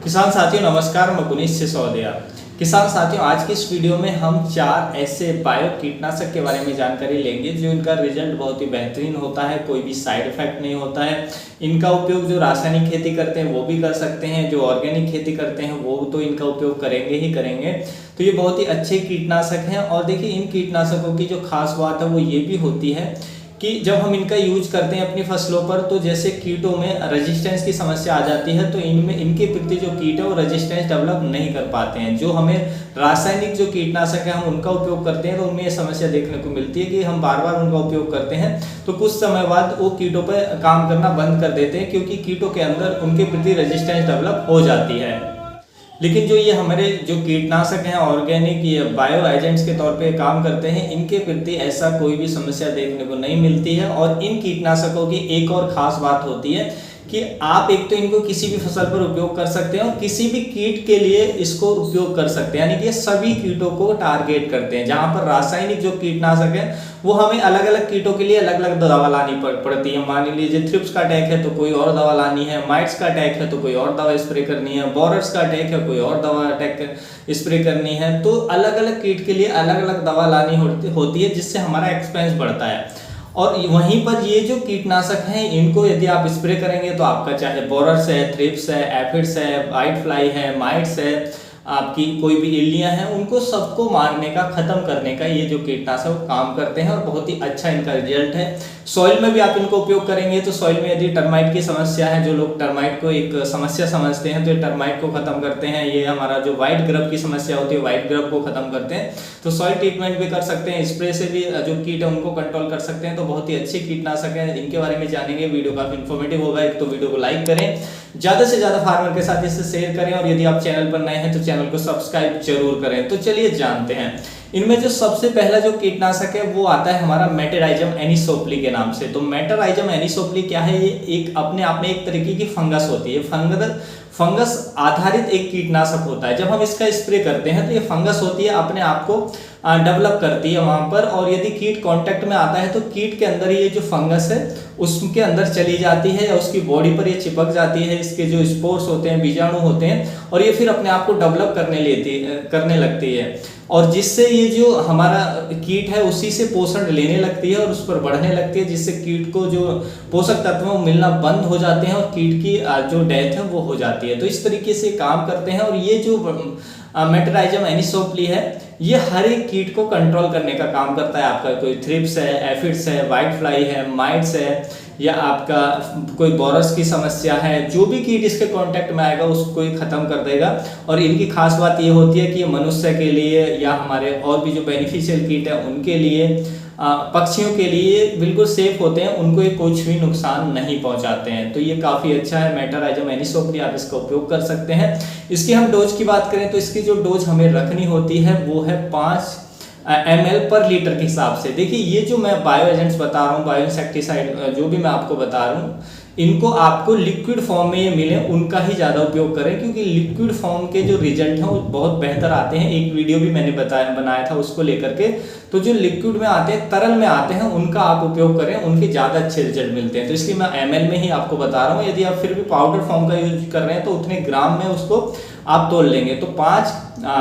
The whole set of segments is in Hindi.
किसान साथियों नमस्कार, मैं पुनीत सिसोदिया। किसान साथियों, आज की इस वीडियो में हम 4 ऐसे बायो कीटनाशक के बारे में जानकारी लेंगे जो इनका रिजल्ट बहुत ही बेहतरीन होता है, कोई भी साइड इफेक्ट नहीं होता है। इनका उपयोग जो रासायनिक खेती करते हैं वो भी कर सकते हैं, जो ऑर्गेनिक खेती करते हैं वो तो इनका उपयोग करेंगे ही करेंगे। तो ये बहुत ही अच्छे कीटनाशक हैं। और देखिए, इन कीटनाशकों की जो खास बात है वो ये भी होती है कि जब हम इनका यूज करते हैं अपनी फसलों पर, तो जैसे कीटों में रेजिस्टेंस की समस्या आ जाती है, तो इनमें इनके प्रति जो कीट है वो रेजिस्टेंस डेवलप नहीं कर पाते हैं। जो हमें रासायनिक जो कीटनाशक है हम उनका उपयोग करते हैं तो उनमें ये समस्या देखने को मिलती है कि हम बार बार उनका उपयोग करते हैं तो कुछ समय बाद वो कीटों पर काम करना बंद कर देते हैं, क्योंकि कीटों के अंदर उनके प्रति रेजिस्टेंस डेवलप हो जाती है। लेकिन जो ये हमारे जो कीटनाशक हैं ऑर्गेनिक ये बायो एजेंट्स के तौर पे काम करते हैं, इनके प्रति ऐसा कोई भी समस्या देखने को नहीं मिलती है। और इन कीटनाशकों की एक और खास बात होती है कि आप एक तो इनको किसी भी फसल पर उपयोग कर सकते हैं और किसी भी कीट के लिए इसको उपयोग कर सकते हैं, यानी कि ये सभी कीटों को टारगेट करते हैं। जहां पर रासायनिक जो कीटनाशक है वो हमें अलग अलग कीटों के लिए अलग अलग दवा लानी पड़ती है। मान लीजिए थ्रिप्स का अटैक है तो कोई और दवा लानी है, माइट्स का अटैक है तो कोई और दवा स्प्रे करनी है, बोरर्स का अटैक है कोई और दवा अटैक स्प्रे करनी है। तो अलग अलग कीट के लिए अलग अलग दवा लानी होती है, जिससे हमारा एक्सपेंस बढ़ता है। और वहीं पर ये जो कीटनाशक हैं इनको यदि आप स्प्रे करेंगे तो आपका चाहे बोरर्स है, थ्रिप्स है, एफिड्स है, व्हाइट फ्लाई है, माइट्स है, आपकी कोई भी इल्लियां हैं, उनको सबको मारने का, खत्म करने का ये जो कीटनाशक काम करते हैं और बहुत ही अच्छा इनका रिजल्ट है। सॉइल में भी आप इनको उपयोग करेंगे तो सॉइल में यदि टर्माइट की समस्या है, जो लोग टर्माइट को एक समस्या समझते हैं तो ये टर्माइट को खत्म करते हैं। ये हमारा जो व्हाइट ग्रब की समस्या होती है व्हाइट ग्रब को खत्म करते हैं। तो सॉइल ट्रीटमेंट भी कर सकते हैं, स्प्रे से भी जो कीट है उनको कंट्रोल कर सकते हैं। तो बहुत ही अच्छे कीटनाशक है, इनके बारे में जानेंगे। वीडियो काफी इन्फॉर्मेटिव होगा। एक तो वीडियो को लाइक करें, ज्यादा से ज्यादा फार्मर के साथ इसे शेयर करें, और यदि आप चैनल पर नए हैं तो चैनल को सब्सक्राइब जरूर करें। तो चलिए जानते हैं। इनमें जो सबसे पहला जो कीटनाशक है वो आता है हमारा मेटराइजम एनिसोप्ली के नाम से। तो मेटराइजम एनिसोप्ली क्या है? ये एक अपने आप में एक तरीके की फंगस होती है। फंगस आधारित एक कीटनाशक होता है। जब हम इसका स्प्रे करते हैं तो ये फंगस होती है, अपने आप को डेवलप करती है वहां पर, और यदि कीट कांटेक्ट में आता है तो कीट के अंदर ये जो फंगस है उसके अंदर चली जाती है या उसकी बॉडी पर ये चिपक जाती है। इसके जो स्पोर्स होते हैं, बीजाणु होते हैं, और ये फिर अपने आप को डेवलप करने लगती है, और जिससे ये जो हमारा कीट है उसी से पोषण लेने लगती है और उस पर बढ़ने लगती है, जिससे कीट को जो पोषक तत्व मिलना बंद हो जाते हैं और कीट की जो डेथ है वो हो जाती है। तो इस तरीके से काम करते हैं। और ये जो मेटराइजम एनिसोप्ली है ये हर एक कीट को कंट्रोल करने का काम करता है। आपका कोई थ्रिप्स है, एफिड्स है, व्हाइट फ्लाई है, माइट्स है, या आपका कोई बोरस की समस्या है, जो भी कीट इसके कांटेक्ट में आएगा उसको ही खत्म कर देगा। और इनकी खास बात ये होती है कि ये मनुष्य के लिए या हमारे और भी जो बेनिफिशियल कीट है उनके लिए, पक्षियों के लिए बिल्कुल सेफ होते हैं, उनको ये कुछ भी नुकसान नहीं पहुंचाते हैं। तो ये काफ़ी अच्छा है मेटराइजम एनिसोप्ली, आप इसका उपयोग कर सकते हैं। इसकी हम डोज की बात करें तो इसकी जो डोज हमें रखनी होती है वो है 5 ml पर लीटर के हिसाब से। देखिए, ये जो मैं बायो एजेंट्स बता रहा हूँ, बायो इंसेक्टिसाइड जो भी मैं आपको बता रहा हूँ, इनको आपको लिक्विड फॉर्म में ये मिले उनका ही ज़्यादा उपयोग करें, क्योंकि लिक्विड फॉर्म के जो रिजल्ट हैं वो बहुत बेहतर आते हैं। एक वीडियो भी मैंने बनाया था उसको लेकर के। तो जो लिक्विड में आते हैं, तरल में आते हैं, उनका आप उपयोग करें, उनके ज़्यादा अच्छे रिजल्ट मिलते हैं। तो इसलिए मैं ml में ही आपको बता रहा हूँ। यदि आप फिर भी पाउडर फॉर्म का यूज कर रहे हैं तो उतने ग्राम में उसको आप तोल लेंगे। तो 5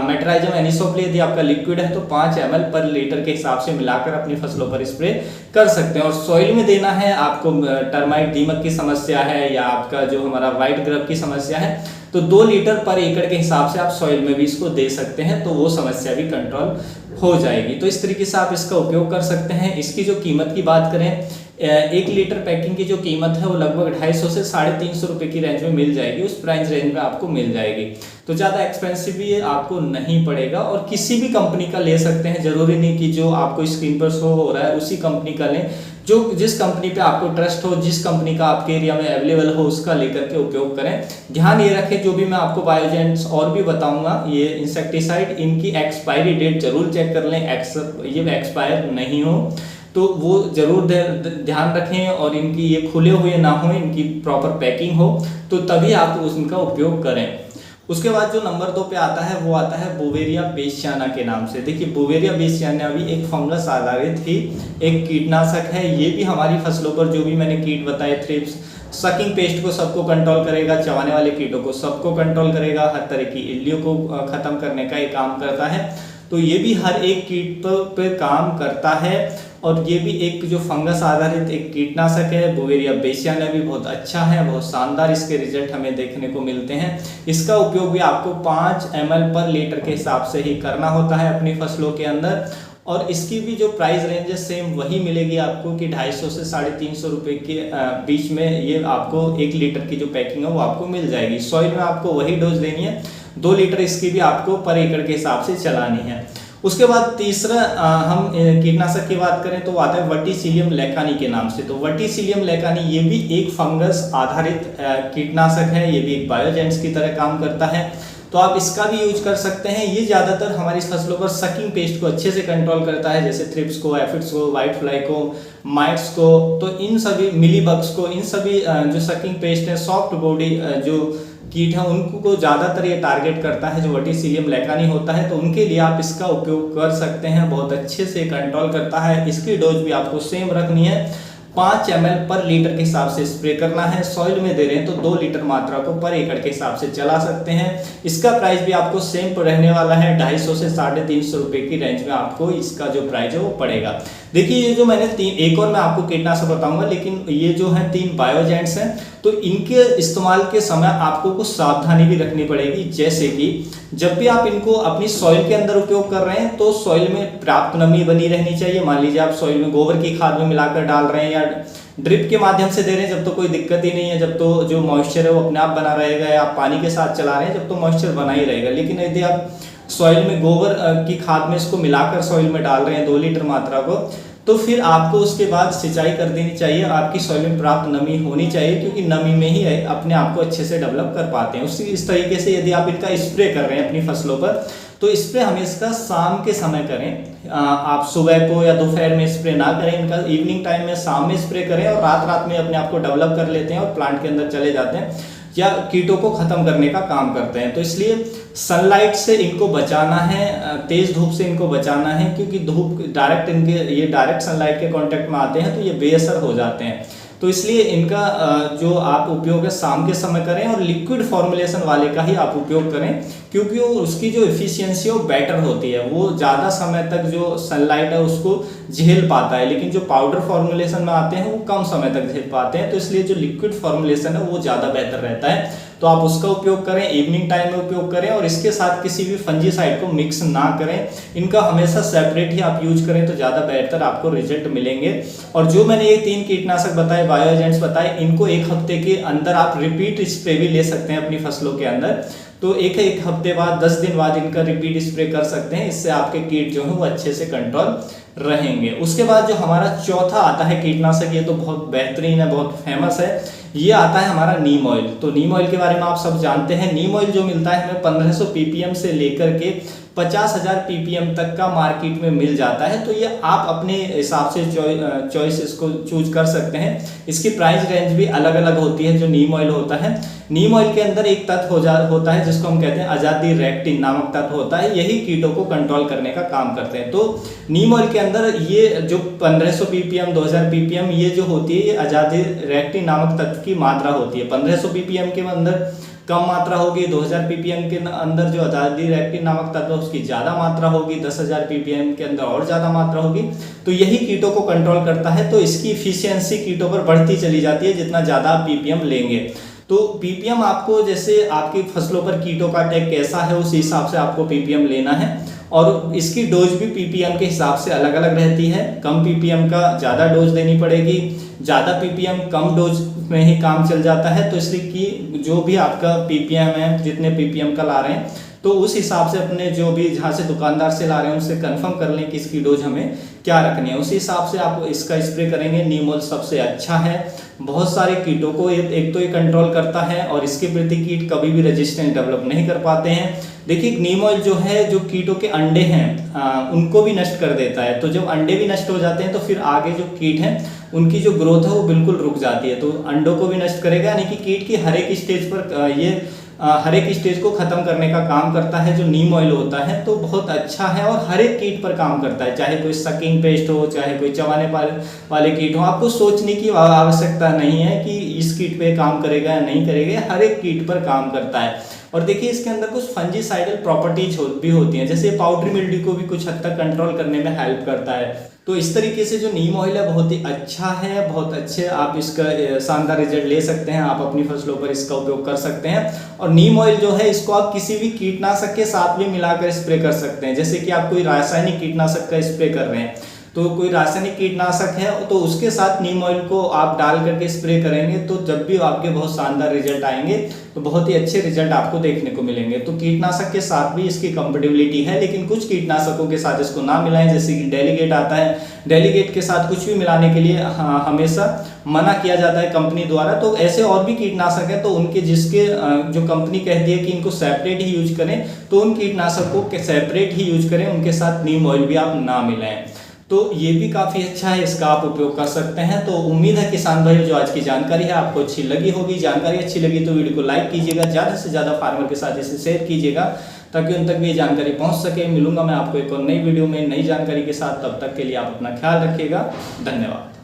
मेटराइजम एनिसोप्ली यदि आपका लिक्विड है तो 5 ml पर लीटर के हिसाब से मिलाकर अपनी फसलों पर स्प्रे कर सकते हैं। और सॉइल में देना है आपको, टर्माइट दीमक की समस्या है या आपका जो हमारा व्हाइट ग्रब की समस्या है, तो 2 लीटर पर एकड़ के हिसाब से आप सॉइल में भी इसको दे सकते हैं, तो वो समस्या भी कंट्रोल हो जाएगी। तो इस तरीके से आप इसका उपयोग कर सकते हैं। इसकी जो कीमत की बात करें, 1 लीटर पैकिंग की जो कीमत है वो लगभग 250 से 350 रुपये की रेंज में मिल जाएगी। उस प्राइस रेंज में आपको मिल जाएगी, तो ज़्यादा एक्सपेंसिव भी ये आपको नहीं पड़ेगा। और किसी भी कंपनी का ले सकते हैं, जरूरी नहीं कि जो आपको स्क्रीन पर शो हो रहा है उसी कंपनी का लें। जो जिस कंपनी पे आपको ट्रस्ट हो, जिस कंपनी का आपके एरिया में अवेलेबल हो, उसका लेकर के उपयोग करें। ध्यान ये रखें, जो भी मैं आपको बायोजेंट्स और भी बताऊंगा, ये इंसेक्टिसाइड, इनकी एक्सपायरी डेट जरूर चेक कर लें, ये एक्सपायर नहीं हो तो वो जरूर ध्यान रखें। और इनकी ये खुले हुए ना हो, इनकी प्रॉपर पैकिंग हो, तो तभी आप उनका उपयोग करें। उसके बाद जो नंबर 2 पे आता है वो आता है बोवेरिया बेसियाना के नाम से। देखिए, बोवेरिया बेसियाना भी एक फंगस आधारित ही एक कीटनाशक है। ये भी हमारी फसलों पर जो भी मैंने कीट बताए, थ्रिप्स, सकिंग पेस्ट को सबको कंट्रोल करेगा, चबाने वाले कीटों को सबको कंट्रोल करेगा, हर तरह की इल्लियों को खत्म करने का ये काम करता है। तो ये भी हर एक कीट पे काम करता है और ये भी एक जो फंगस आधारित एक कीटनाशक है। बुवेरिया बेसियाना भी बहुत अच्छा है, बहुत शानदार इसके रिजल्ट हमें देखने को मिलते हैं। इसका उपयोग भी आपको 5 ml पर लीटर के हिसाब से ही करना होता है अपनी फसलों के अंदर। और इसकी भी जो प्राइस रेंज है सेम वही मिलेगी आपको कि 250 से 350 रुपये के बीच में ये आपको 1 लीटर की जो पैकिंग है वो आपको मिल जाएगी। सॉइल में आपको वही डोज देनी है, 2 लीटर इसकी भी आपको पर एकड़ के हिसाब से चलानी है। उसके बाद तीसरा हम कीटनाशक की बात करें तो आता है वर्टिसिलियम लेकानी के नाम से। तो वर्टिसिलियम लेकानी ये भी एक फंगस आधारित कीटनाशक है, ये भी एक बायोजेंट्स की तरह काम करता है। तो आप इसका भी यूज कर सकते हैं। ये ज़्यादातर हमारी फसलों पर सकिंग पेस्ट को अच्छे से कंट्रोल करता है, जैसे थ्रिप्स को, एफिड्स को, व्हाइट फ्लाई को, माइट्स को। तो इन सभी मिलीबग्स को, इन सभी जो सकिंग पेस्ट है, सॉफ्ट बॉडी जो कीट है उनको ज़्यादातर ये टारगेट करता है, जो वर्टिसिलियम लेकानी होता है। तो उनके लिए आप इसका उपयोग कर सकते हैं, बहुत अच्छे से कंट्रोल करता है। इसकी डोज भी आपको सेम रखनी है, 5 ml पर लीटर के हिसाब से स्प्रे करना है। सॉइल में दे रहे हैं तो 2 लीटर मात्रा को पर एकड़ के हिसाब से चला सकते हैं। इसका प्राइस भी आपको सेम रहने वाला है, 250 से 350 रुपये की रेंज में आपको इसका जो प्राइस है वो पड़ेगा। देखिए ये जो मैंने एक और मैं आपको कीटनाशक बताऊंगा, लेकिन ये जो है 3 बायोजेंट्स हैं, तो इनके इस्तेमाल के समय आपको कुछ सावधानी भी रखनी पड़ेगी। जैसे कि जब भी आप इनको अपनी सॉइल के अंदर उपयोग कर रहे हैं तो सॉइल में पर्याप्त नमी बनी रहनी चाहिए। मान लीजिए आप सॉइल में गोबर की खाद में मिलाकर डाल रहे हैं या ड्रिप के माध्यम से दे रहे हैं, जब तो कोई दिक्कत ही नहीं है, जब तो जो मॉइस्चर है वो अपने आप बना रहेगा, या आप पानी के साथ चला रहे हैं जब तो मॉइस्चर बना ही रहेगा। लेकिन यदि आप सॉइल में गोबर की खाद में इसको मिलाकर सॉइल में डाल रहे हैं 2 लीटर मात्रा को, तो फिर आपको उसके बाद सिंचाई कर देनी चाहिए। आपकी सॉइल में प्राप्त नमी होनी चाहिए, क्योंकि नमी में ही अपने आप को अच्छे से डेवलप कर पाते हैं। उसी इस तरीके से यदि आप इनका स्प्रे कर रहे हैं अपनी फसलों पर, तो स्प्रे हमेशा शाम के समय करें। आप सुबह को या दोपहर में स्प्रे ना करें, इनका इवनिंग टाइम में, शाम में स्प्रे करें। और रात में अपने आप को डेवलप कर लेते हैं और प्लांट के अंदर चले जाते हैं या कीटों को खत्म करने का काम करते हैं। तो इसलिए सनलाइट से इनको बचाना है, तेज धूप से इनको बचाना है, क्योंकि धूप डायरेक्ट ये डायरेक्ट सनलाइट के कांटेक्ट में आते हैं तो ये बेअसर हो जाते हैं। तो इसलिए इनका जो आप उपयोग है शाम के समय करें और लिक्विड फॉर्मुलेशन वाले का ही आप उपयोग करें, क्योंकि उसकी जो एफिशिएंसी है वो बेटर होती है। वो ज़्यादा समय तक जो सनलाइट है उसको झेल पाता है, लेकिन जो पाउडर फॉर्मुलेशन में आते हैं वो कम समय तक झेल पाते हैं। तो इसलिए जो लिक्विड फॉर्मुलेशन है वो ज़्यादा बेहतर रहता है। तो आप उसका उपयोग करें, इवनिंग टाइम में उपयोग करें, और इसके साथ किसी भी फंजीसाइड को मिक्स ना करें। इनका हमेशा सेपरेट ही आप यूज करें तो ज़्यादा बेहतर आपको रिजल्ट मिलेंगे। और जो मैंने ये 3 कीटनाशक बताए, बायो एजेंट्स बताए, इनको 1 हफ्ते के अंदर आप रिपीट स्प्रे भी ले सकते हैं अपनी फसलों के अंदर। तो एक हफ्ते बाद, 10 दिन बाद इनका रिपीट स्प्रे कर सकते हैं। इससे आपके कीट जो है वो अच्छे से कंट्रोल रहेंगे। उसके बाद जो हमारा चौथा आता है कीटनाशक, ये तो बहुत बेहतरीन है, बहुत फेमस है, ये आता है हमारा नीम ऑयल। तो नीम ऑयल के बारे में आप सब जानते हैं। नीम ऑयल जो मिलता है हमें 1500 ppm से लेकर के 50,000 ppm तक का मार्केट में मिल जाता है। तो ये आप अपने हिसाब से चॉइस इसको चूज कर सकते हैं। इसकी प्राइस रेंज भी अलग अलग होती है। जो नीम ऑयल होता है, नीम ऑयल के अंदर एक तत्व होता है जिसको हम कहते हैं अजादिरेक्टिन नामक तत्व होता है। यही कीटों को कंट्रोल करने का काम करते हैं। तो नीम ऑयल के अंदर ये जो 1500 ppm 2000 ppm ये जो होती है, ये अजादिरेक्टिन नामक तत्व की मात्रा होती है। 1500 ppm के अंदर कम मात्रा होगी, 2000 ppm के अंदर जो अजादिरेक्टिन नामक तत्व है उसकी ज़्यादा मात्रा होगी, 10,000 ppm के अंदर और ज़्यादा मात्रा होगी। तो यही कीटों को कंट्रोल करता है। तो इसकी इफिशियंसी कीटों पर बढ़ती चली जाती है जितना ज़्यादा आप ppm लेंगे। तो ppm आपको, जैसे आपकी फसलों पर कीटों का अटैक कैसा है उस हिसाब से आपको ppm लेना है। और इसकी डोज भी ppm के हिसाब से अलग अलग रहती है। कम ppm का ज़्यादा डोज देनी पड़ेगी, ज़्यादा ppm कम डोज में ही काम चल जाता है। तो इसलिए कि जो भी आपका ppm है, जितने ppm का ला रहे हैं, तो उस हिसाब से अपने जो भी जहाँ से दुकानदार से ला रहे हैं उनसे कंफर्म कर लें कि इसकी डोज हमें क्या रखनी है। उसी हिसाब से आप इसका स्प्रे करेंगे। नीम ऑयल सबसे अच्छा है, बहुत सारे कीटों को एक तो ये कंट्रोल करता है और इसके प्रति कीट कभी भी रेजिस्टेंस डेवलप नहीं कर पाते हैं। देखिए नीम ऑयल जो है, जो कीटों के अंडे हैं उनको भी नष्ट कर देता है। तो जब अंडे भी नष्ट हो जाते हैं तो फिर आगे जो कीट हैं उनकी जो ग्रोथ है वो बिल्कुल रुक जाती है। तो अंडों को भी नष्ट करेगा, यानी कि कीट की हर एक स्टेज पर ये हर एक स्टेज को खत्म करने का काम करता है जो नीम ऑयल होता है। तो बहुत अच्छा है और हर एक कीट पर काम करता है, चाहे कोई सकिंग पेस्ट हो, चाहे कोई चबाने वाले कीट हो। आपको सोचने की आवश्यकता नहीं है कि इस कीट पे काम करेगा या नहीं करेगा, हर एक कीट पर काम करता है। और देखिए इसके अंदर कुछ फंजीसाइडल प्रॉपर्टीज भी होती हैं, जैसे पाउडरी मिल्ड्यू को भी कुछ हद तक कंट्रोल करने में हेल्प करता है। तो इस तरीके से जो नीम ऑयल है बहुत ही अच्छा है, बहुत अच्छे आप इसका शानदार रिजल्ट ले सकते हैं, आप अपनी फसलों पर इसका उपयोग कर सकते हैं। और नीम ऑयल जो है इसको आप किसी भी कीटनाशक के साथ भी मिलाकर स्प्रे कर सकते हैं, जैसे कि आप कोई रासायनिक कीटनाशक का स्प्रे कर रहे हैं, तो कोई रासायनिक कीटनाशक है तो उसके साथ नीम ऑयल को आप डाल करके स्प्रे करेंगे, तो जब भी आपके बहुत शानदार रिजल्ट आएंगे, तो बहुत ही अच्छे रिजल्ट आपको देखने को मिलेंगे। तो कीटनाशक के साथ भी इसकी कंपेटिबिलिटी है, लेकिन कुछ कीटनाशकों के साथ इसको ना मिलाएं, जैसे कि डेलीगेट आता है, डेलीगेट के साथ कुछ भी मिलाने के लिए हमेशा मना किया जाता है कंपनी द्वारा। तो ऐसे और भी कीटनाशक है, तो उनके जिसके जो कंपनी कहती है कि इनको सेपरेट ही यूज करें, तो उन कीटनाशक को सेपरेट ही यूज करें, उनके साथ नीम ऑयल भी आप ना मिलाएं। तो ये भी काफ़ी अच्छा है, इसका आप उपयोग कर सकते हैं। तो उम्मीद है किसान भाई जो आज की जानकारी है आपको अच्छी लगी होगी। जानकारी अच्छी लगी तो वीडियो को लाइक कीजिएगा, ज़्यादा से ज़्यादा फार्मर के साथ इसे शेयर कीजिएगा, ताकि उन तक भी ये जानकारी पहुंच सके। मिलूंगा मैं आपको एक और नई वीडियो में नई जानकारी के साथ, तब तक के लिए आप अपना ख्याल रखिएगा। धन्यवाद।